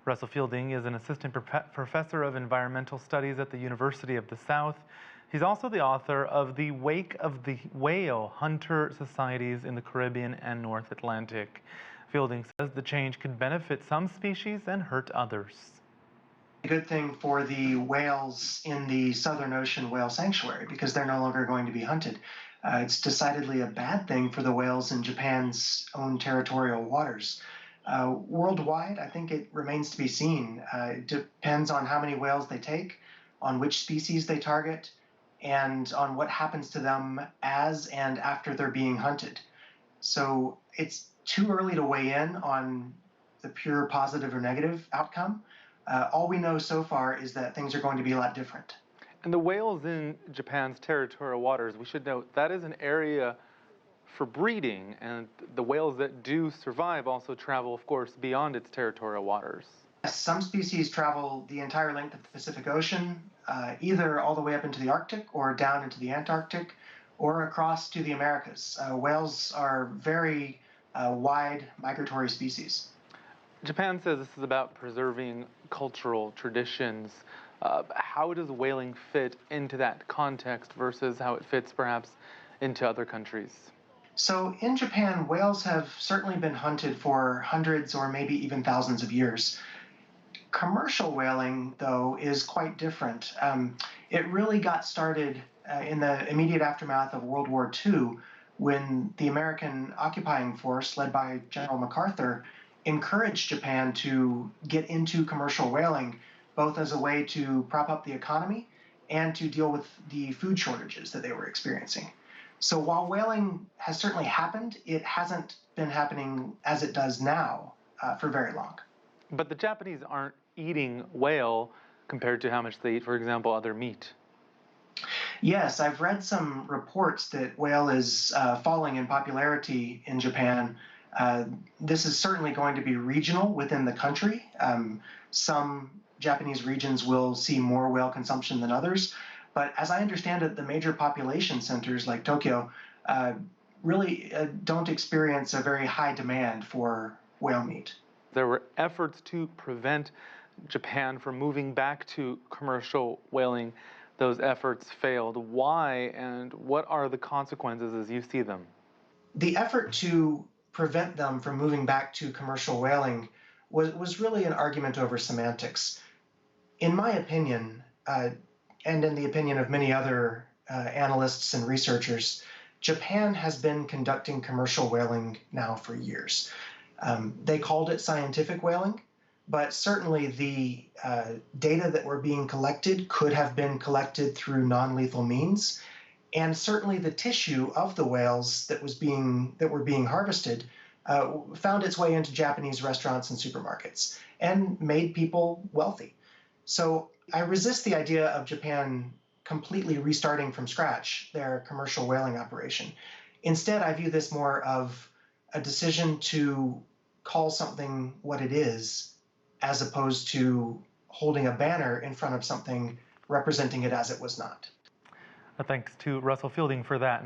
Russell Fielding is an assistant professor of environmental studies at the University of the South. He's also the author of The Wake of the Whale: Hunter Societies in the Caribbean and North Atlantic. Fielding says the change could benefit some species and hurt others. A good thing for the whales in the Southern Ocean Whale Sanctuary because they're no longer going to be hunted. It's decidedly a bad thing for the whales in Japan's own territorial waters. Worldwide, I think it remains to be seen. It depends on how many whales they take, on which species they target, and on what happens to them as and after they're being hunted. So it's too early to weigh in on the pure positive or negative outcome. All we know so far is that things are going to be a lot different. And the whales in Japan's territorial waters, we should note, that is an area for breeding, and the whales that do survive also travel, of course, beyond its territorial waters. Some species travel the entire length of the Pacific Ocean, either all the way up into the Arctic or down into the Antarctic or across to the Americas. Whales are very wide migratory species. Japan says this is about preserving cultural traditions. How does whaling fit into that context versus how it fits perhaps into other countries? So in Japan, whales have certainly been hunted for hundreds or maybe even thousands of years. Commercial whaling, though, is quite different. It really got started in the immediate aftermath of World War II when the American occupying force, led by General MacArthur, encouraged Japan to get into commercial whaling, both as a way to prop up the economy and to deal with the food shortages that they were experiencing. So while whaling has certainly happened, it hasn't been happening as it does now for very long. But the Japanese aren't eating whale compared to how much they eat, for example, other meat. Yes, I've read some reports that whale is falling in popularity in Japan. This is certainly going to be regional within the country. Some Japanese regions will see more whale consumption than others. But as I understand it, the major population centers like Tokyo really don't experience a very high demand for whale meat. There were efforts to prevent Japan from moving back to commercial whaling. Those efforts failed. Why, and what are the consequences as you see them? The effort to prevent them from moving back to commercial whaling was really an argument over semantics. In my opinion, and in the opinion of many other analysts and researchers, Japan has been conducting commercial whaling now for years. They called it scientific whaling, but certainly the data that were being collected could have been collected through non-lethal means, and certainly the tissue of the whales that were being harvested found its way into Japanese restaurants and supermarkets and made people wealthy. So I resist the idea of Japan completely restarting from scratch their commercial whaling operation. Instead, I view this more of a decision to call something what it is, as opposed to holding a banner in front of something representing it as it was not. Thanks to Russell Fielding for that.